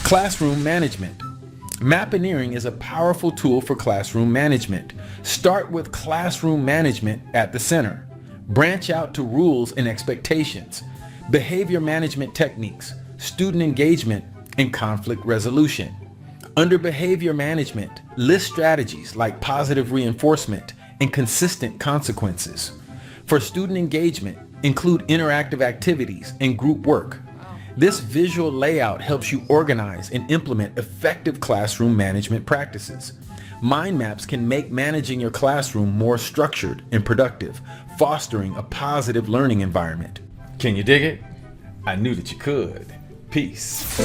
Classroom management. Mappineering is a powerful tool for classroom management. Start with classroom management at the center. Branch out to rules and expectations, behavior management techniques, student engagement, and conflict resolution. Under behavior management, list strategies like positive reinforcement and consistent consequences. For student engagement, include interactive activities and group work. This visual layout helps you organize and implement effective classroom management practices. Mind maps can make managing your classroom more structured and productive, fostering a positive learning environment. Can you dig it? I knew that you could. Peace.